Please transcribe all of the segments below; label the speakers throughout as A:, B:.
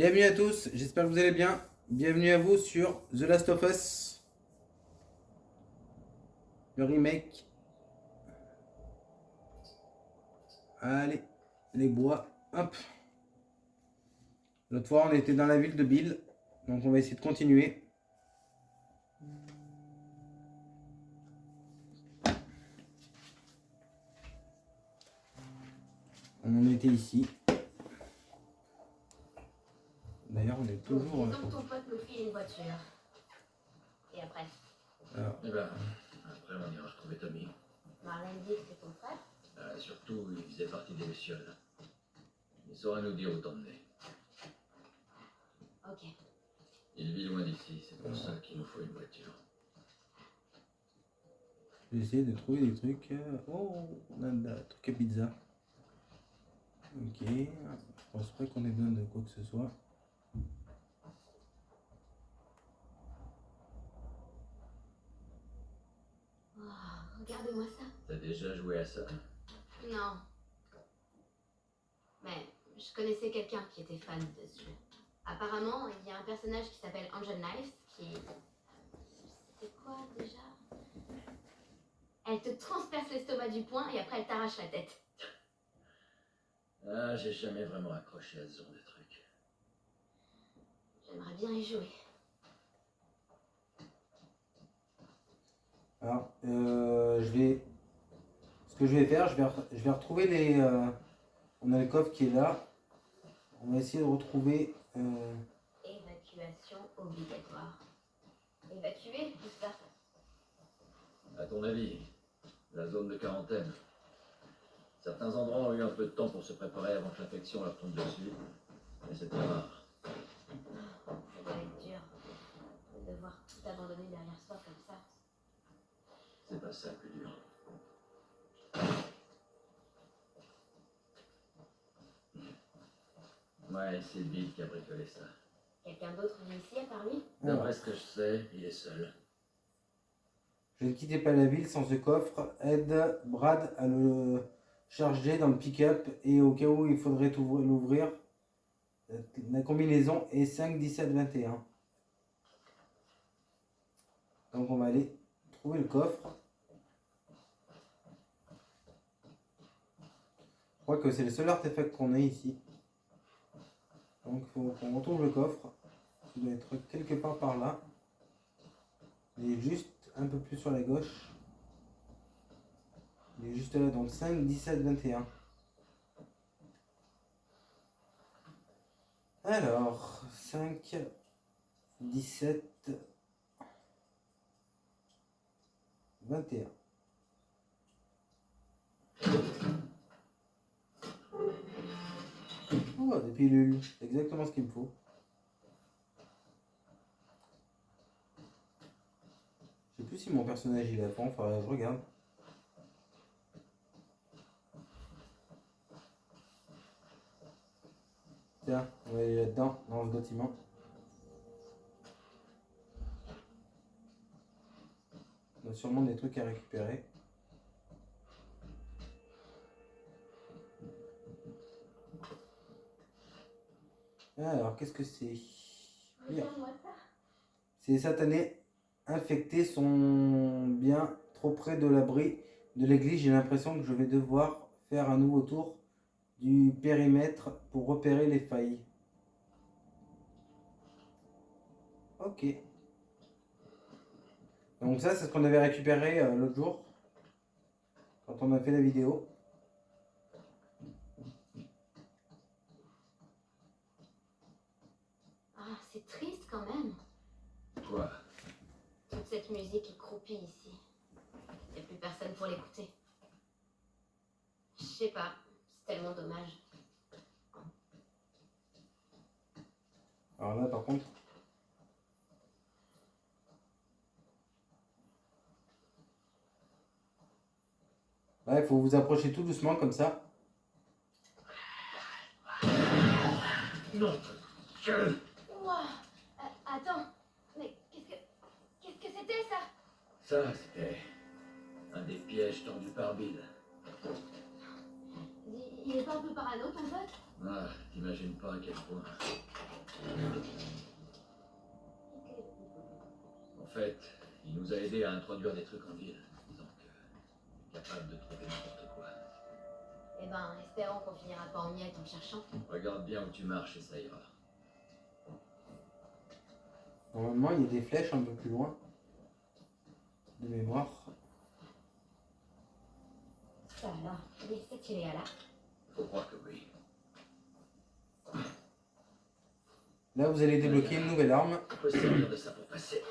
A: Bienvenue à tous, j'espère que vous allez bien. Bienvenue à vous sur The Last of Us, le remake. Allez, les bois, hop. L'autre fois on était dans la ville de Bill, donc on va essayer de continuer. On en était ici. D'ailleurs on est toujours...
B: Disons que ton pote nous file une voiture. Et après
A: Alors,
C: Eh ben, après on ira retrouver Tommy.
B: Marlène dit que c'est ton frère.
C: Surtout, il faisait partie des Lucioles. Il saura nous dire où t'emmener.
B: Ok.
C: Il vit loin d'ici, c'est pour ça qu'il nous faut une voiture.
A: je vais essayer de trouver des trucs. Oh, on a un truc à pizza. Ok, je pense pas qu'on ait besoin de quoi que ce soit.
B: Oh, regarde-moi ça.
C: T'as déjà joué à ça?
B: Non. Mais je connaissais quelqu'un qui était fan de ce jeu. Apparemment, il y a un personnage qui s'appelle Angel Knives qui... C'était quoi déjà? Elle te transperce l'estomac du poing et après elle t'arrache la tête.
C: Ah, j'ai jamais vraiment accroché à ce genre de truc.
B: J'aimerais bien y jouer.
A: Alors, ce que je vais faire, je vais retrouver les... on a le coffre qui est là. On va essayer de retrouver...
B: Évacuation obligatoire. Évacuer, tout ça.
C: À ton avis, la zone de quarantaine. Certains endroits ont eu un peu de temps pour se préparer avant que l'infection leur tombe dessus. Mais c'était rare.
B: Ça doit être dur de devoir tout abandonner derrière soi comme ça.
C: C'est pas ça le plus dur. Ouais, c'est Bill qui a bricolé ça.
B: Quelqu'un d'autre vit ici à part lui?
C: D'après ce que je sais, il est seul.
A: Je ne quittais pas la ville sans ce coffre. Aide Brad à le charger dans le pick-up et au cas où il faudrait l'ouvrir. La combinaison est 5, 17, 21. Donc on va aller trouver le coffre. Je crois que c'est le seul artefact qu'on a ici. Donc il faut qu'on retrouve le coffre. Il doit être quelque part par là. Il est juste un peu plus sur la gauche. Il est juste là, donc 5, 17, 21. Alors, 5, 17, 21. Oh, des pilules, c'est exactement ce qu'il me faut. Je sais plus si mon personnage il a faim, enfin je regarde. Tiens, on va aller là-dedans, dans ce bâtiment. On a sûrement des trucs à récupérer. Alors, qu'est-ce que c'est?
B: Regarde-moi ça.
A: Ces satanés infectés sont bien trop près de l'abri de l'église. J'ai l'impression que je vais devoir faire un nouveau tour du périmètre pour repérer les failles. Ok. Donc ça, c'est ce qu'on avait récupéré l'autre jour, quand on a fait la vidéo.
B: Ah, c'est triste quand même.
C: Quoi?
B: Toute cette musique est croupie ici. Il n'y a plus personne pour l'écouter. Je sais pas, c'est tellement dommage.
A: Alors là, par contre... Là, il faut vous approcher tout doucement, comme ça.
C: Non!
B: Ouah, attends, mais qu'est-ce que c'était ça?
C: Ça, c'était un des pièges tendus par Bill.
B: Il est pas un peu parano ton pote?
C: Ah, t'imagines pas à quel point. En fait, il nous a aidés à introduire des trucs en ville, disant que capable de trouver n'importe quoi.
B: Eh ben, espérons qu'on finira pas en miettes en cherchant.
C: Regarde bien où tu marches et ça ira.
A: Normalement, il y a des flèches un peu plus loin. De mémoire.
B: Ça alors, laissez tirer à là.
C: Faut croire que oui.
A: Là, vous allez débloquer une nouvelle arme.
C: On peut se servir de ça pour passer.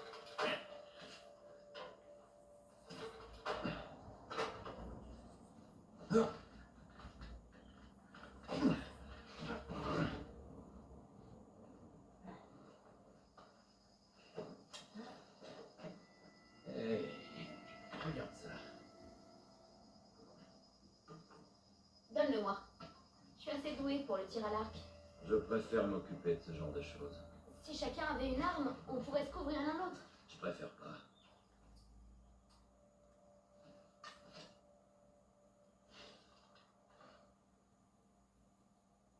C: Hey, regarde ça.
B: Donne-le-moi. Je suis assez douée pour le tir à l'arc.
C: Je préfère m'occuper de ce genre de choses.
B: Si chacun avait une arme, on pourrait se couvrir l'un l'autre.
C: Je préfère pas.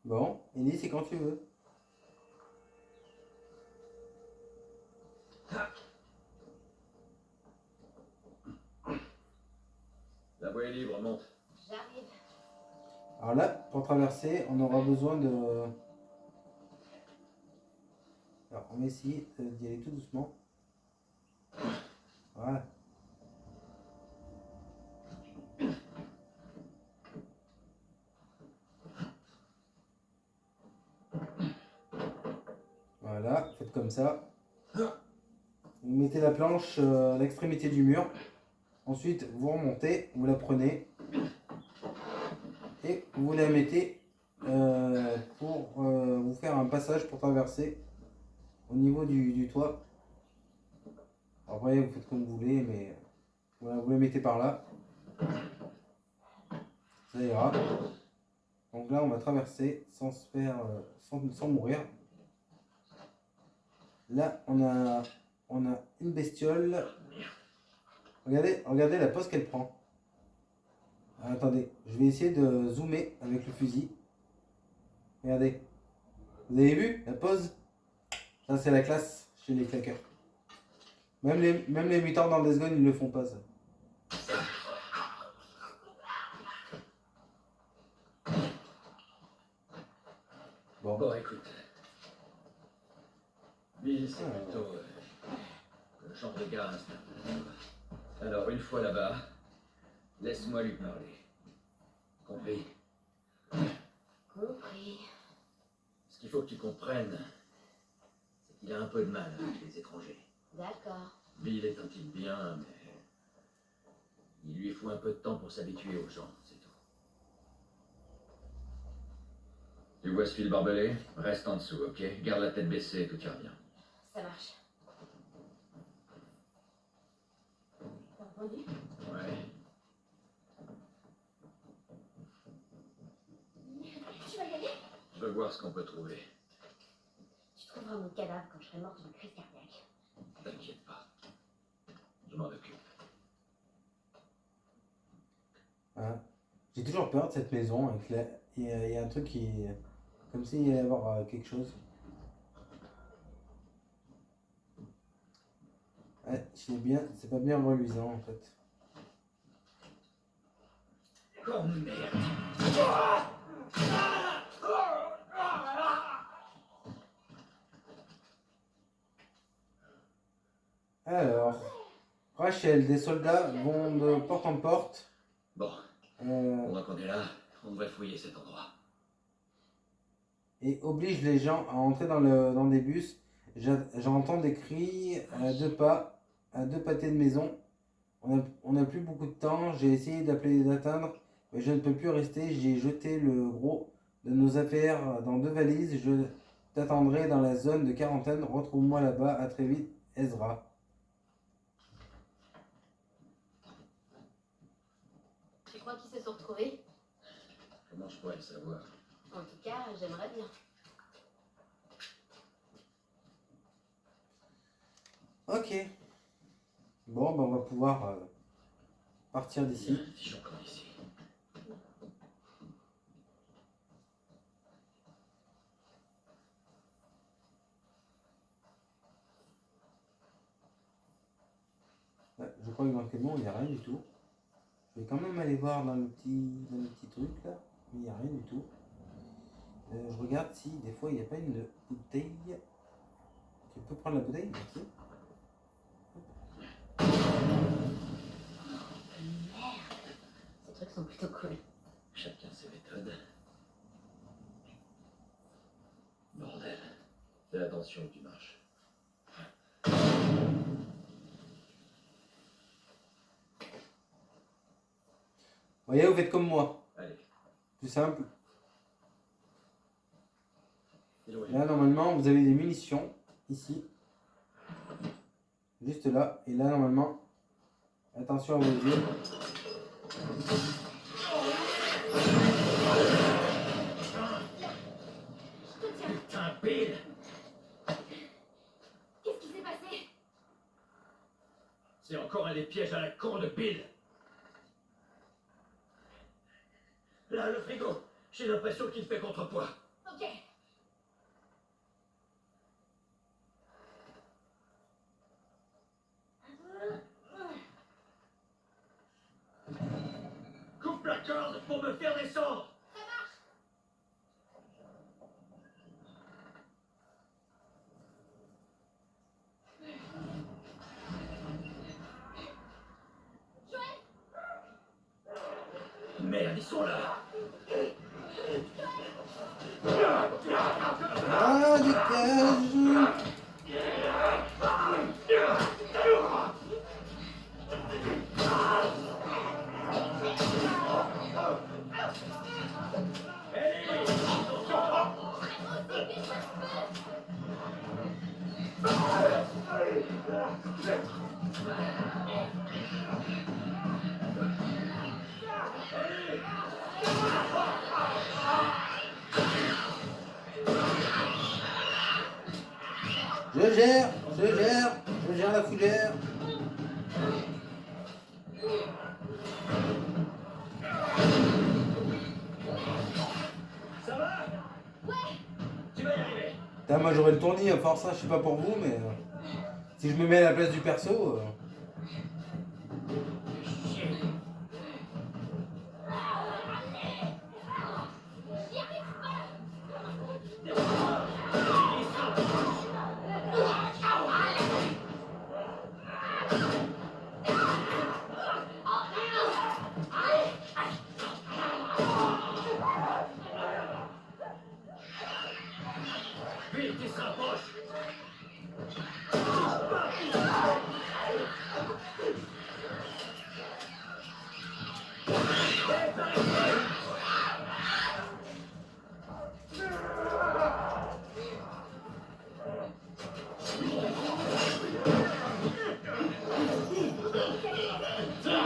A: Bon, Ellie, c'est quand tu veux.
C: La voie est libre, monte.
B: J'arrive.
A: Alors là, pour traverser, on aura besoin de... Alors, on va essayer d'y aller tout doucement. Voilà. Voilà, faites comme ça. Vous mettez la planche à l'extrémité du mur. Ensuite, vous remontez, vous la prenez. Et vous la mettez pour vous faire un passage pour traverser au niveau du toit. Après, vous faites comme vous voulez, mais voilà, vous la mettez par là. Ça ira. Donc là, on va traverser sans se faire, sans mourir. Là, on a une bestiole. Regardez la pose qu'elle prend. Ah, attendez, je vais essayer de zoomer avec le fusil. Regardez. Vous avez vu la pose? Ça, c'est la classe chez les claqueurs. Même les mutants dans Death Gone, ils le font pas, ça.
C: Bon, écoute. Bill, c'est plutôt le genre de gars instable. Alors, une fois là-bas, laisse-moi lui parler. Compris?
B: Compris.
C: Ce qu'il faut que tu comprennes, c'est qu'il a un peu de mal avec les étrangers.
B: D'accord.
C: Bill est un type bien, mais il lui faut un peu de temps pour s'habituer aux gens, c'est tout. Tu vois ce fil barbelé? Reste en dessous, ok? Garde la tête baissée, tout ira bien.
B: Ça marche. T'as entendu?
C: Ouais.
B: Tu vas y aller?
C: Je veux voir ce qu'on peut trouver.
B: Tu trouveras mon cadavre quand je serai morte d'une crise cardiaque.
C: T'inquiète pas. Je m'en occupe.
A: Hein. J'ai toujours peur de cette maison. Avec il y a un truc qui... Comme s'il y allait y avoir quelque chose. Ouais, c'est pas bien reluisant en fait.
C: Oh merde!
A: Alors, Rachel, des soldats vont de porte en porte.
C: Bon, pendant qu'on est là, on devrait fouiller cet endroit.
A: Et oblige les gens à entrer dans des bus. J'entends des cris à deux pâtés de maison. On n'a plus beaucoup de temps. J'ai essayé d'atteindre, mais je ne peux plus rester. J'ai jeté le gros de nos affaires dans 2 valises. Je t'attendrai dans la zone de quarantaine. Retrouve-moi là-bas. À très vite, Ezra.
B: Tu crois qu'ils se sont retrouvés?
C: Comment je pourrais le savoir?
B: En tout cas, j'aimerais bien.
A: Ok. Bon, ben on va pouvoir partir d'ici.
C: Fichons comme ici.
A: Ouais, je crois que dans le camion, il n'y a rien du tout. Je vais quand même aller voir dans le petit truc là, mais il n'y a rien du tout. Je regarde si des fois il n'y a pas une bouteille. Tu peux prendre la bouteille? Merci.
B: Merde. Ces trucs sont plutôt cool.
C: Chacun ses méthodes. Bordel. Fais attention où tu marches.
A: Voyez, vous faites comme moi.
C: Allez,
A: Plus simple.
C: éloigne.
A: Là, normalement, vous avez des munitions. Ici. Juste là. Et là, normalement, attention à vos yeux.
C: Putain, Bill!
B: Qu'est-ce qui s'est passé?
C: C'est encore un des pièges à la con de Bill! Là, le frigo! J'ai l'impression qu'il fait contrepoids.
B: Ok.
C: Coupe la corde pour me faire descendre!
B: Ça marche.
C: Merde, ils sont là!
A: Ah, du cage. Je gère la fougère.
C: Ça va?
B: Ouais.
C: Tu vas y arriver!
A: Putain, moi j'aurais le tournis à force, hein, je sais pas pour vous, mais si je me mets à la place du perso.
C: Bill, qui se rapproche!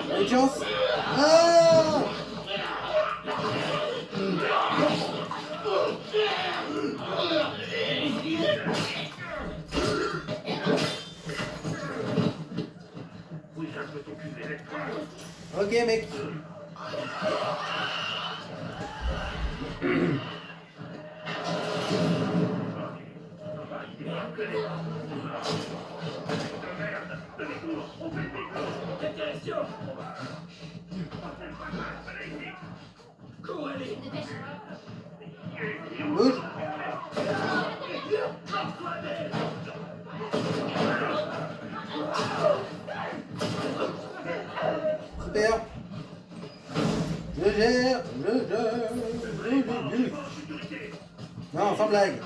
A: Bonne chance. Ah! Ok mec.
C: Direction! Cours, allez!
A: Bouge. Super. Je gère. Non, sans blague.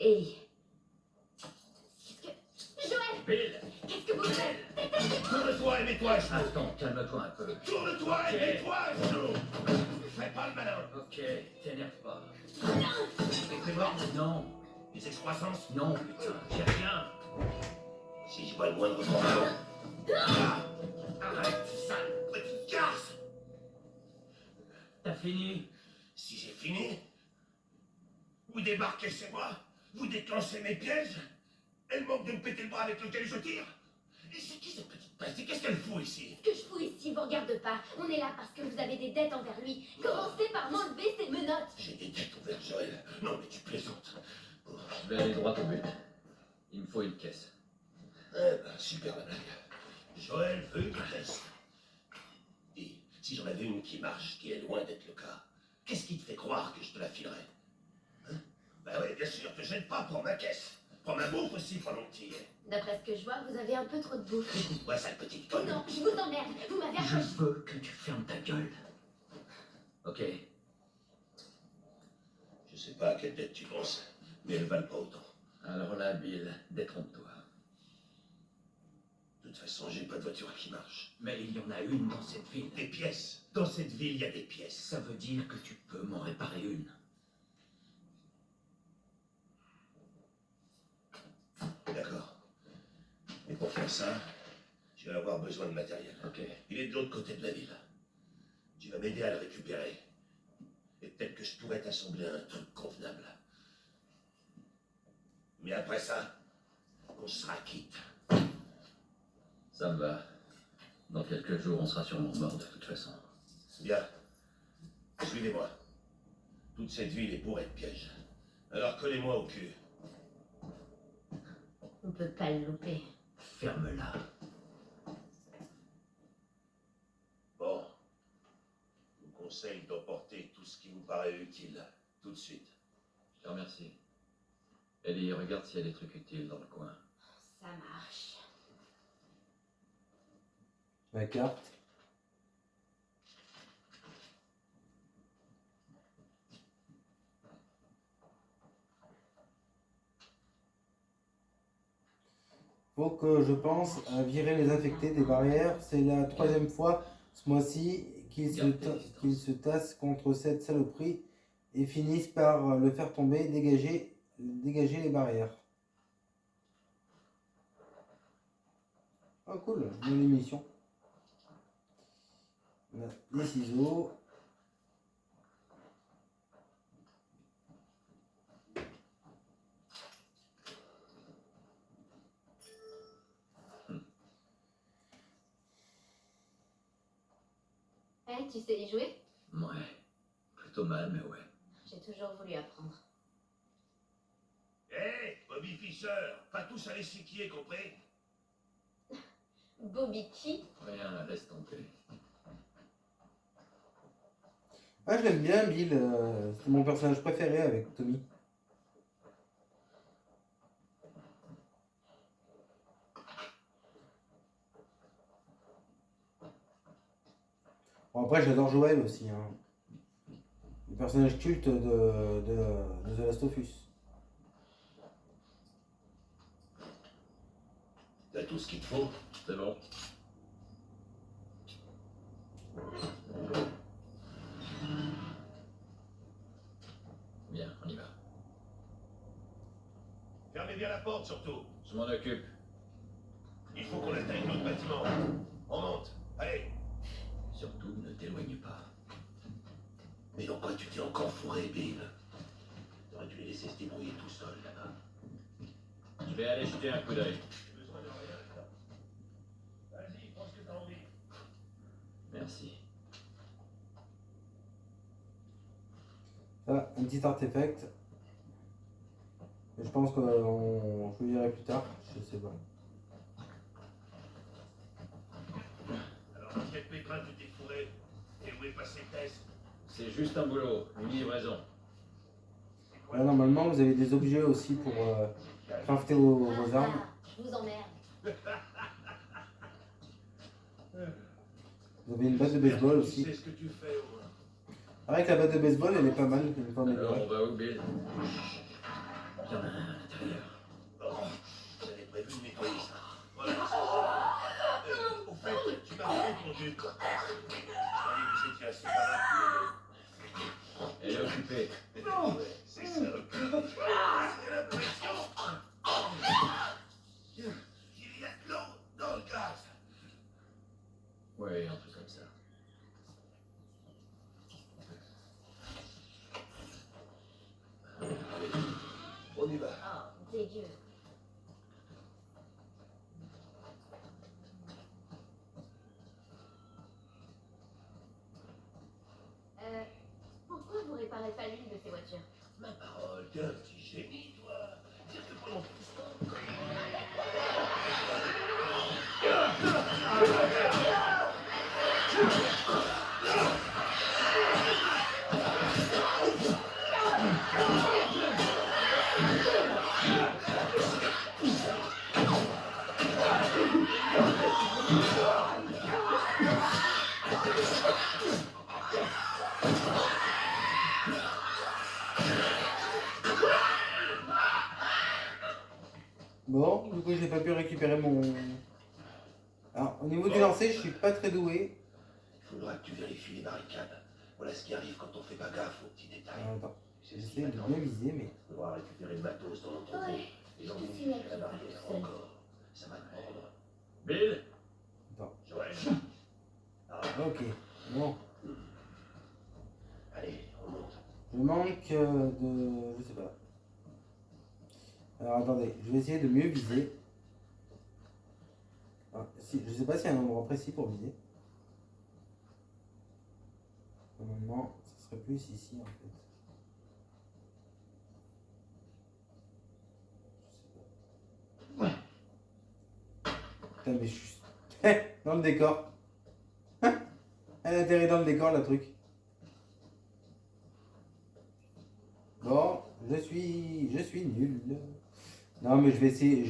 B: Et... Qu'est-ce que... Joël!
C: Bill!
B: Qu'est-ce que vous faites?
D: Tourne-toi et mets-toi à genoux.
C: Attends, calme-toi un peu.
D: Tourne-toi et mets-toi à genoux. Fais pas le malin.
C: Ok, t'énerve pas.
D: T'es mort.
C: Non,
D: Les excroissances.
C: non, putain.
D: J'ai rien. Si je vois le moindre tremblement. Ah, arrête, sale petite garce.
C: T'as fini?
D: Si j'ai fini, vous débarquez chez moi, vous déclenchez mes pièges, elle manque de me péter le bras avec lequel je tire. Et c'est qui cette petite peste? Qu'est-ce qu'elle fout ici?
B: Ce que je fous ici vous regarde pas. On est là parce que vous avez des dettes envers lui. Commencez par m'enlever ces menottes.
D: J'ai des dettes envers Joël. Non mais tu plaisantes.
C: Je vais aller droit au but. Il me faut une caisse.
D: Eh ben, super la blague. Joël veut une caisse. Dis, si j'en avais une qui marche, ce qui est loin d'être le cas, qu'est-ce qui te fait croire que je te la filerais? Hein? Bah ouais, bien sûr, te gêne pas, prends ma caisse. Prends ma bouffe aussi pendant que tu y es.
B: D'après ce que je vois, vous avez un peu trop de bouffe.
D: Écoute-moi, sale petite conne.
B: Non, je vous emmerde. Vous m'avez
C: Je
B: accroché.
C: veux que tu fermes ta gueule. Ok,
D: Je sais pas à quelle dette tu penses, mais elles valent pas autant.
C: alors là, Bill, détrompe-toi.
D: De toute façon, j'ai pas de voiture qui marche.
C: Mais il y en a une dans cette ville.
D: Des pièces. Dans cette ville, il y a des pièces.
C: Ça veut dire que tu peux m'en réparer une.
D: D'accord. Mais pour faire ça, je vais avoir besoin de matériel.
C: Ok.
D: Il est de l'autre côté de la ville. Tu vas m'aider à le récupérer. Et peut-être que je pourrais t'assembler un truc convenable. Mais après ça, on sera quitte.
C: Ça me va. Dans quelques jours, on sera sûrement mort de toute façon.
D: Bien. Suivez-moi. Toute cette ville est bourrée de pièges. Alors collez-moi au cul.
B: On peut pas le louper.
C: Ferme-la.
D: Bon. Je vous conseille d'emporter tout ce qui vous paraît utile. Tout de suite.
C: Je te remercie. Ellie, regarde s'il y a des trucs utiles dans le coin.
B: Ça marche.
A: La carte. Faut que je pense à virer les infectés des barrières. C'est la 3e fois ce mois-ci qu'ils se tassent contre cette saloperie et finissent par le faire tomber, dégager les barrières. Oh cool, une émission. Des ciseaux.
B: Eh, tu sais y jouer?
C: Ouais. Plutôt mal, mais ouais.
B: J'ai toujours voulu apprendre.
D: Hé, Bobby Fischer, pas tous à l'échiquier, compris?
B: Bobby qui?
C: Rien, laisse tomber.
A: Ah, je l'aime bien, Bill. C'est mon personnage préféré avec Tommy. Bon, après, j'adore Joël aussi. Hein. Le personnage culte de The Last of Us.
D: T'as tout ce qu'il te faut?
C: C'est bon. Bien, on y va.
D: Fermez bien la porte, surtout.
C: Je m'en occupe.
D: Il faut qu'on atteigne notre bâtiment. On monte. Allez.
C: Surtout, ne t'éloigne pas.
D: Mais dans quoi tu t'es encore fourré, Bill? T'aurais dû les laisser se débrouiller tout seuls, là-bas.
C: Je vais aller jeter un coup d'œil.
D: J'ai besoin de rien, là. Vas-y, prends ce que t'as envie.
C: Merci.
A: Ah, un petit artefact. Je pense que je le dirai plus tard. Je sais pas.
D: Alors, dans quel pétrin tu t'es fourré? Et où est passé Tess?
C: C'est juste un boulot, une livraison.
A: Là, normalement, vous avez des objets aussi pour crafter vos armes.
B: Ah, je vous emmerde.
A: Vous avez une batte de baseball
D: Tu
A: aussi.
D: sais ce que tu fais, au moins.
A: Avec la batte de baseball, elle est pas mal. Une fois
C: Alors,
A: améliorée.
C: on va où, Bill? Il y en a un à l'intérieur.
D: Bon, j'avais prévu de nettoyer ça. Voilà. Au fait, tu m'as répondu. Je croyais que vous étiez assez malade tous les deux.
C: Elle est occupée.
D: Non, c'est ça. J'ai l'impression qu'il y a de l'eau dans le gaz.
C: Ouais, un truc comme ça.
D: Allez, on y va.
B: Oh, dégueu. Pourquoi vous réparez pas l'une de ces voitures?
D: Ma parole, t'es un petit génie, toi. Dire que pendant tout ce temps.
A: Bon, du coup, je n'ai pas pu récupérer mon... Alors, au niveau du lancer, je suis pas très doué.
D: Il faudra que tu vérifies les barricades. Voilà ce qui arrive quand on fait pas gaffe aux petits détails.
A: Alors, attends,
D: C'est ce
A: j'essaie
D: qui
A: de
D: m'attend.
A: bien viser, mais...
D: Il faudra récupérer le matos dans l'entrepôt.
B: Ouais.
D: Et
B: Je
D: l'emmener
B: suis
D: jusqu'à la
B: là,
D: barrière.
B: seule.
D: Encore. Ça va te prendre.
C: Bill?
A: Attends,
D: Joël. Ah,
A: ok, bon.
D: allez, on monte.
A: Je manque de... je sais pas. Alors, attendez, je vais essayer de mieux viser. Ah, si, je sais pas s'il y a un endroit précis pour viser. Normalement, ça serait plus ici, en fait. Je sais pas. Putain, mais je suis... dans le décor. Elle atterrit dans le décor, la truc. Bon, je suis nul. Non, mais je vais essayer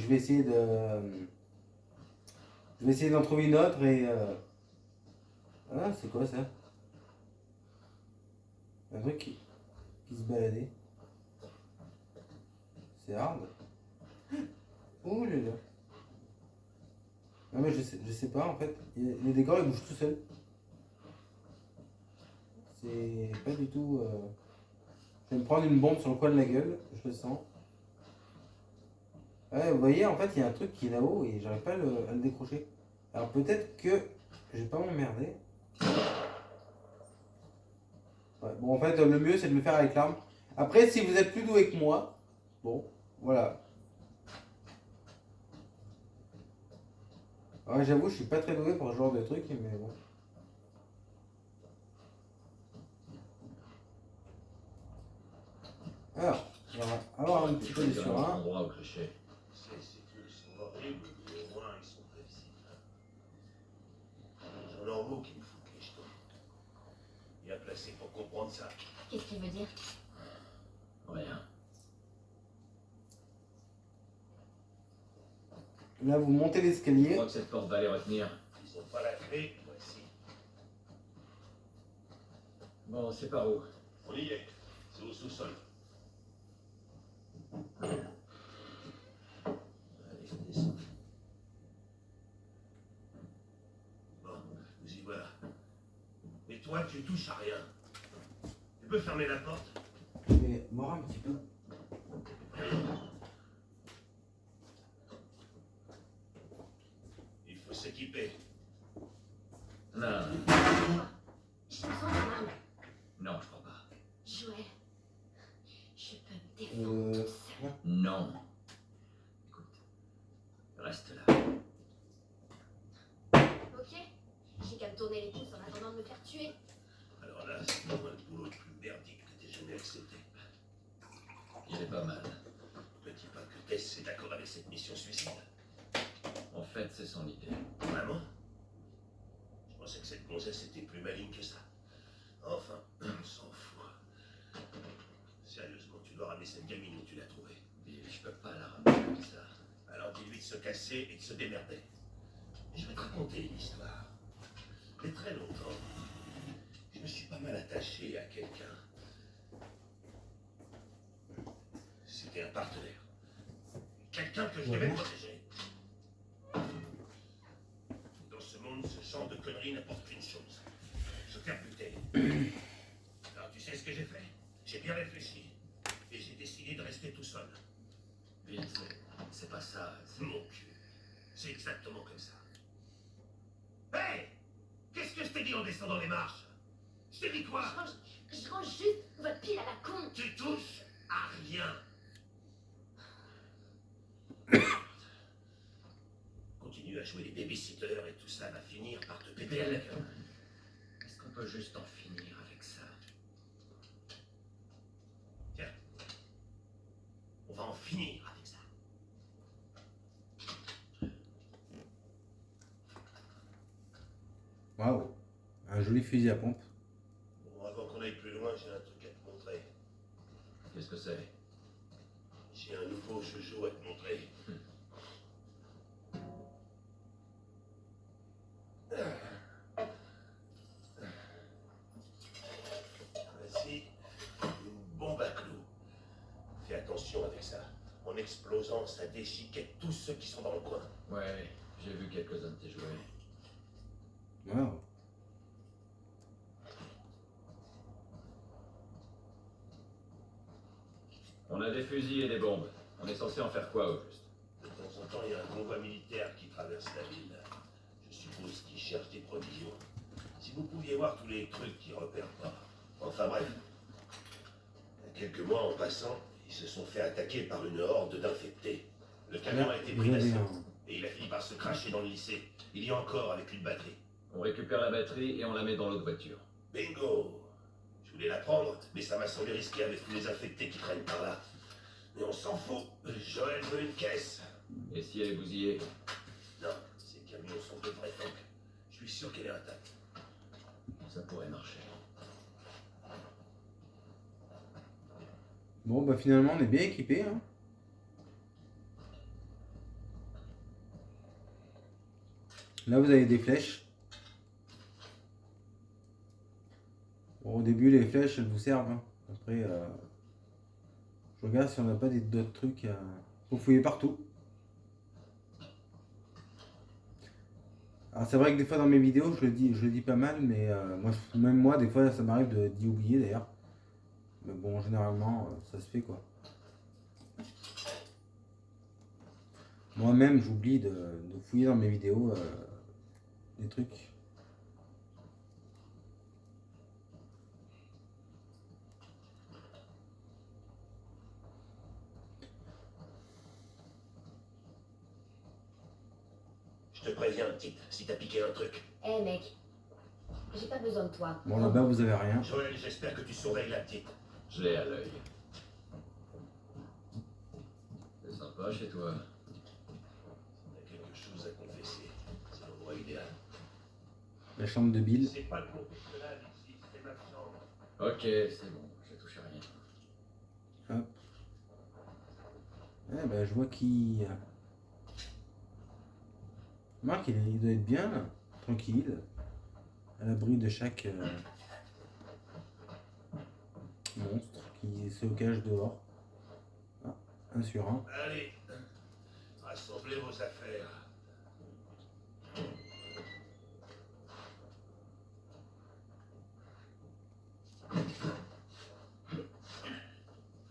A: d'en trouver une autre et... Ah, c'est quoi ça? Un truc qui se baladait. C'est hard. Oh là là. Non mais je sais pas en fait. Les décors ils bougent tout seuls. C'est pas du tout... Je vais me prendre une bombe sur le coin de la gueule, je le sens. Ouais, vous voyez en fait il y a un truc qui est là-haut et j'arrive pas à le décrocher. Alors peut-être que je vais pas m'emmerder. Ouais, bon en fait le mieux c'est de le faire avec l'arme. Après si vous êtes plus doué que moi, bon voilà. Ouais, j'avoue je suis pas très doué pour ce genre de truc mais bon. Alors, on va avoir un petit peu de sur un.
C: Endroit au clocher.
D: Ces trucs sont horribles, mais au moins ils sont prévisibles. J'en ai un mot qui me fout les jetons. Bien placé pour comprendre ça.
B: Qu'est-ce qu'il veut dire?
C: Rien.
A: Là vous montez
C: Je
A: l'escalier.
C: crois que cette porte va les retenir.
D: Ils ont pas la clé, voici.
C: Bon, c'est par où?
D: On y est. C'est au sous-sol.
C: Allez, descends.
D: Bon, nous y voilà. Mais toi, tu touches à rien. Tu peux fermer la porte?
A: Je vais mordre un petit peu.
D: Il faut s'équiper.
C: Non,
B: Je me sens mal.
C: non, je crois pas.
B: Joël, je peux me défendre toute seule.
C: Non. Écoute, reste là.
B: Ok? J'ai qu'à me tourner les pouces en attendant de me faire tuer.
D: Alors là, c'est vraiment le boulot le plus merdique que t'aies jamais accepté.
C: Il est pas mal.
D: Ne dis pas que Tess est d'accord avec cette mission suicide.
C: En fait, c'est son idée.
D: Vraiment? Je pensais que cette gonzesse était plus maligne que ça. Enfin, on s'en fout. Sérieusement, tu dois ramener cette gamine où tu l'as trouvée.
C: Et je peux pas la ramener comme ça.
D: Alors dis-lui de se casser et de se démerder. Je vais te raconter une histoire. Mais très longtemps, je me suis pas mal attaché à quelqu'un. C'était C'était un partenaire. Quelqu'un que je devais protéger. Dans ce monde, ce genre de conneries n'apporte qu'une chose. Se faire buter. Alors tu sais ce que j'ai fait? J'ai bien réfléchi. Et j'ai décidé de rester tout seul.
C: Bill, c'est pas ça.
D: Mon cul. C'est exactement comme ça. Hey! Qu'est-ce que je t'ai dit en descendant les marches? Je t'ai dit quoi?
B: Je range juste votre pile à la con.
D: Tu touches à rien. Continue à jouer les babysitters et tout ça va finir par te péter à la gueule.
C: Est-ce qu'on peut juste en finir avec ça?
D: Tiens. On va en finir avec ça.
A: Waouh. Un joli fusil à pompe.
D: Bon, avant qu'on aille plus loin, j'ai un truc à te montrer.
C: Qu'est-ce que c'est?
D: J'ai un nouveau joujou à te montrer. Voici une bombe à clous. Fais attention avec ça. En explosant, ça déchiquette tous ceux qui sont dans le coin.
C: Ouais, j'ai vu quelques-uns de tes jouets.
A: Waouh.
C: On a des fusils et des bombes. On est censé en faire quoi au juste?
D: De temps en temps, il y a un convoi militaire qui traverse la ville. Je suppose qu'ils cherchent des provisions. Si vous pouviez voir tous les trucs qu'ils repèrent pas. Enfin bref. Il y a quelques mois, en passant, ils se sont fait attaquer par une horde d'infectés. Le camion a été pris d'assaut. Et il a fini par se cracher dans le lycée. Il y a encore avec une batterie.
C: On récupère la batterie et on la met dans l'autre voiture.
D: Bingo! Je voulais la prendre, mais ça m'a semblé risqué avec tous les infectés qui traînent par là. Mais on s'en fout. Joël veut une caisse.
C: Et si elle est bousillée?
D: Non, ces camions sont de vrais tanks. Je suis sûr qu'elle est intacte.
C: Ça pourrait marcher.
A: Bon, bah finalement, on est bien équipé. Hein. Là, vous avez des flèches. Bon, au début, les flèches, elles vous servent. Hein. Après, je regarde si on n'a pas d'autres trucs. Faut fouiller partout. Alors, c'est vrai que des fois, dans mes vidéos, je le dis pas mal, mais même moi, des fois, ça m'arrive d'y oublier d'ailleurs. Mais bon, généralement, ça se fait quoi. Moi-même, j'oublie de fouiller dans mes vidéos des trucs.
D: Je te préviens, petite, si t'as piqué un truc.
B: Eh mec, j'ai pas besoin de toi.
A: Bon, là-bas, vous avez rien.
D: Joël, j'espère que tu surveilles la petite.
C: Je l'ai à l'œil. C'est sympa chez toi.
D: On a quelque chose à confesser. C'est l'endroit idéal.
A: La chambre de Bill.
D: C'est pas le professionnel ici, c'est ma chambre.
C: Ok, c'est bon, j'ai touché rien.
A: Hop. Eh ben, je vois qu'il... Marc, il doit être bien, là. Tranquille. À l'abri de chaque monstre qui se cache dehors. Ah, un sur un.
D: Allez, rassemblez vos affaires.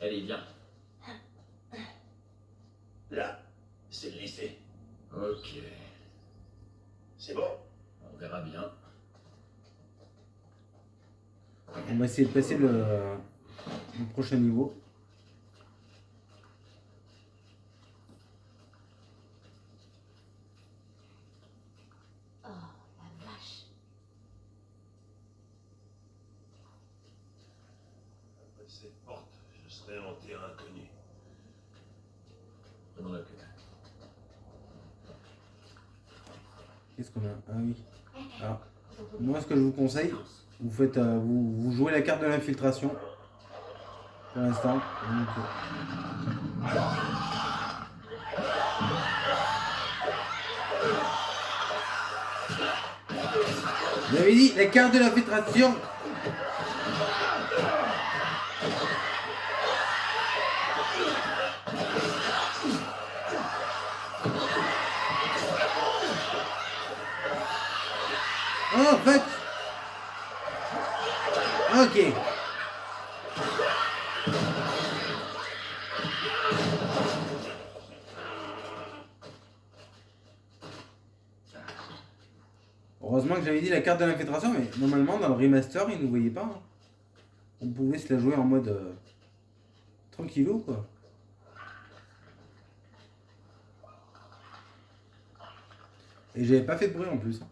C: Allez, viens.
D: Là, c'est le lycée.
C: Ok,
D: C'est bon?
C: on verra bien.
A: On va essayer de passer le prochain niveau.
B: Oh, la vache.
D: Après cette porte, je serai en terrain inconnu.
C: Je m'en occupe.
A: Qu'est-ce qu'on a? Ah oui. Alors, moi, ce que je vous conseille, vous faites, vous jouez la carte de l'infiltration. Pour l'instant. Donc, vous avez dit la carte de l'infiltration. fuck? Ok. Heureusement que j'avais dit la carte de l'infiltration, mais normalement dans le remaster, ils ne voyaient pas. Hein. On pouvait se la jouer en mode tranquillou quoi. Et j'avais pas fait de bruit en plus. Hein.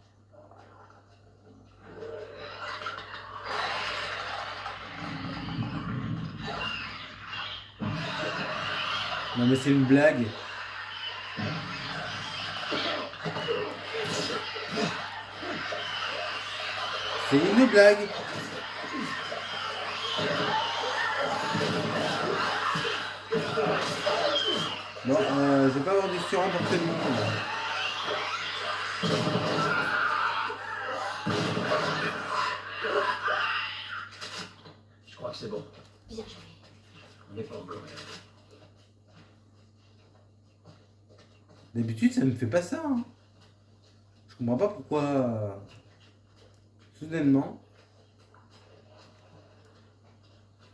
A: Non mais c'est une blague. C'est une blague. Bon, je vais pas avoir du surant pour tout le monde.
C: Je crois que c'est bon.
B: Bien joué.
C: On n'est pas encore.
A: D'habitude, ça me fait pas ça. Hein. Je comprends pas pourquoi. Soudainement.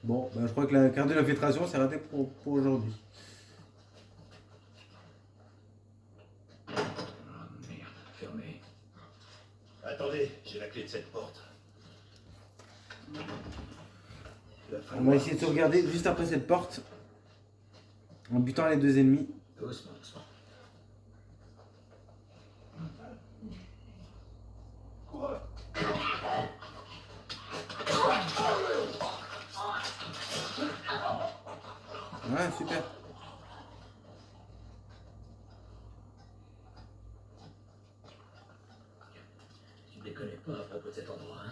A: Bon, bah, je crois que la carte de l'infiltration, c'est raté pour aujourd'hui.
C: Oh merde, fermé.
D: Attendez, j'ai la clé de cette porte.
A: On va essayer de sauvegarder juste après cette porte. En butant les deux ennemis.
C: Doucement, doucement.
A: Ouais, super.
C: Tu déconnes pas à propos de cet endroit, hein?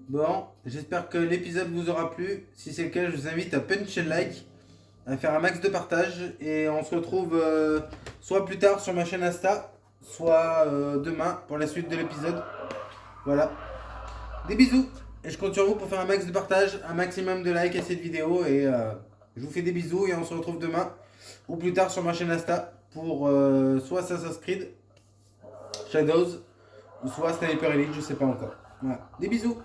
A: Bon, j'espère que l'épisode vous aura plu. Si c'est le cas, je vous invite à puncher le like, à faire un max de partage. Et on se retrouve soit plus tard sur ma chaîne Insta, soit demain pour la suite de l'épisode. Voilà. Des bisous. Et je compte sur vous pour faire un max de partage, un maximum de likes à cette vidéo. Et je vous fais des bisous et on se retrouve demain ou plus tard sur ma chaîne Insta pour soit Assassin's Creed, Shadows, ou soit Sniper Elite, je sais pas encore. Voilà. Des bisous.